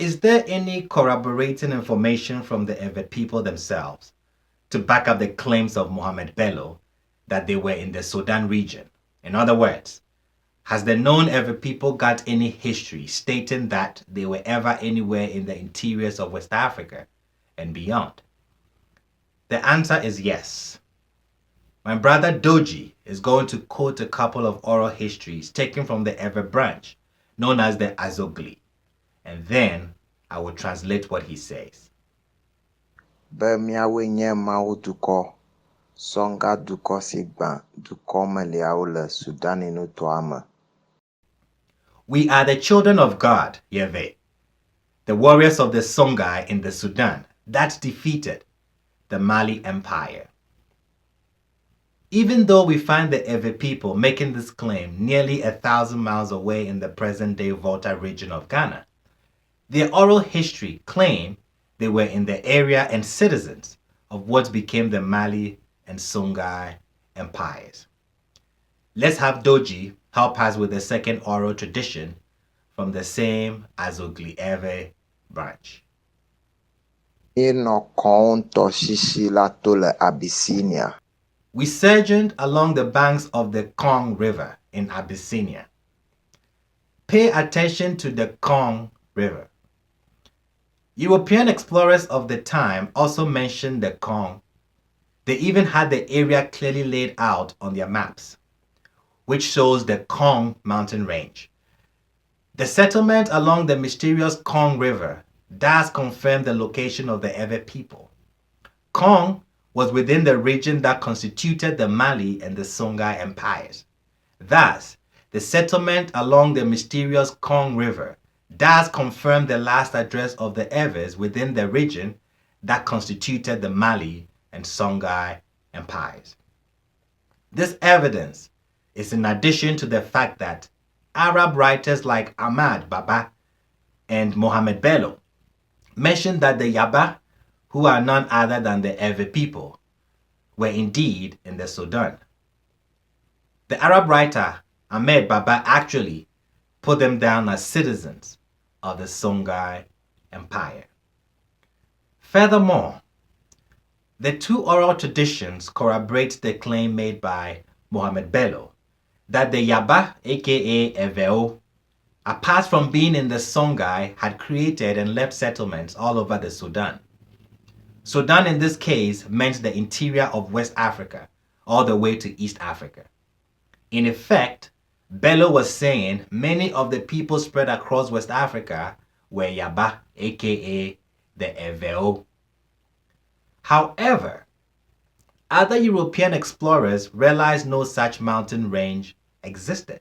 Is there any corroborating information from the Ewe people themselves to back up the claims of Mohammed Bello that they were in the Sudan region? In other words, has the known Ewe people got any history stating that they were ever anywhere in the interiors of West Africa and beyond? The answer is yes. My brother Doji is going to quote a couple of oral histories taken from the Ewe branch, known as the Azogli, and then I will translate what he says. Be miawoe nye Mawu dukɔ, Songa dukɔ si gbã dukɔmeliawo le Sudani nutoa me. We are the children of God, Yahweh, the warriors of the Songhai in the Sudan that defeated the Mali Empire. Even though we find the Ewe people making this claim nearly 1,000 miles away in the present-day Volta region of Ghana, their oral history claim they were in the area and citizens of what became the Mali and Songhai empires. Let's have Doji help us with the second oral tradition from the same Azogli Ewe branch. Míenɔ kɔ̃wo tɔsisi la to le Abyssinia. We sojourned along the banks of the Kong River in Abyssinia. Pay attention to the Kong River. European explorers of the time also mentioned the Kong. They even had the area clearly laid out on their maps, which shows the Kong mountain range. The settlement along the mysterious Kong River does confirm the location of the Ewe people. Kong was within the region that constituted the Mali and the Songhai empires. Thus, the settlement along the mysterious Kong River does confirm the last address of the Ewes within the region that constituted the Mali and Songhai empires. This evidence is in addition to the fact that Arab writers like Ahmad Baba and Mohammed Bello mentioned that the Yaba, who are none other than the Ewe people, were indeed in the Sudan. The Arab writer Ahmed Baba actually put them down as citizens of the Songhai Empire. Furthermore, the two oral traditions corroborate the claim made by Mohammed Bello that the Yaba, aka Eveo, apart from being in the Songhai, had created and left settlements all over the Sudan. Sudan in this case meant the interior of West Africa, all the way to East Africa. In effect, Bello was saying many of the people spread across West Africa were Yaba, aka the Eveo. However, other European explorers realized no such mountain range existed.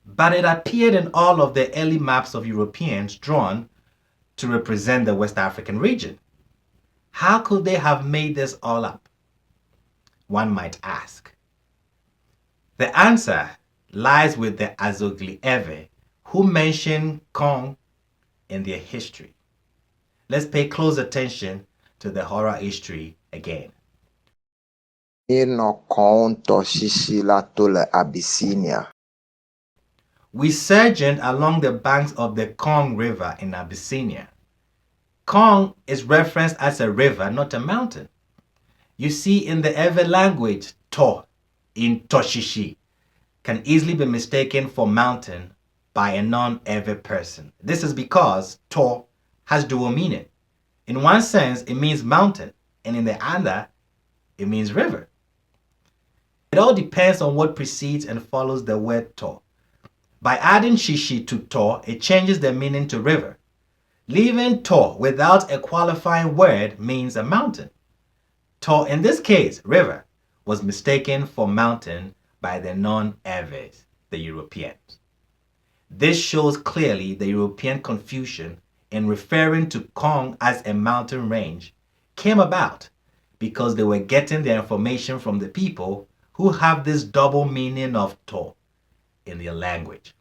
But it appeared in all of the early maps of Europeans drawn to represent the West African region. How could they have made this all up? One might ask. The answer lies with the Azogli Ewe, who mention Kong in their history. Let's pay close attention to the horror history again. Míenɔ kɔ̃wo tɔsisi la to le Abyssinia. We sojourned along the banks of the Kong River in Abyssinia. Kong is referenced as a river, not a mountain. You see, in the Ewe language, To in Toshishi can easily be mistaken for mountain by a non-Ewe person. This is because To has dual meaning. In one sense, it means mountain, and in the other, it means river. It all depends on what precedes and follows the word To. By adding shishi to To, it changes the meaning to river. Leaving To without a qualifying word means a mountain. To, in this case, river, was mistaken for mountain by the non-Ewes, the Europeans. This shows clearly the European confusion in referring to Kong as a mountain range came about because they were getting their information from the people who have this double meaning of To in their language.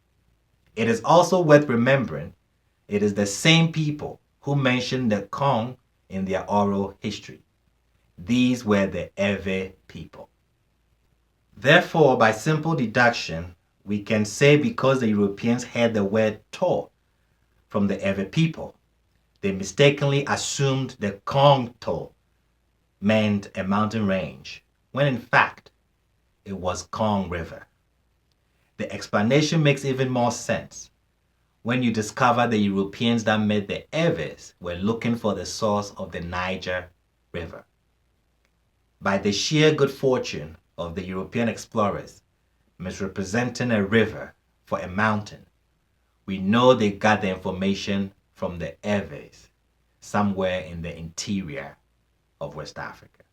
It is also worth remembering it is the same people who mentioned the Kong in their oral history. These were the Ewe people. Therefore, by simple deduction, we can say because the Europeans heard the word To, from the Ewe people. They mistakenly assumed the Kongto meant a mountain range, when in fact it was Kong River. The explanation makes even more sense when you discover the Europeans that met the Ewes were looking for the source of the Niger River. By the sheer good fortune of the European explorers misrepresenting a river for a mountain, we know they got the information from the Ewes somewhere in the interior of West Africa.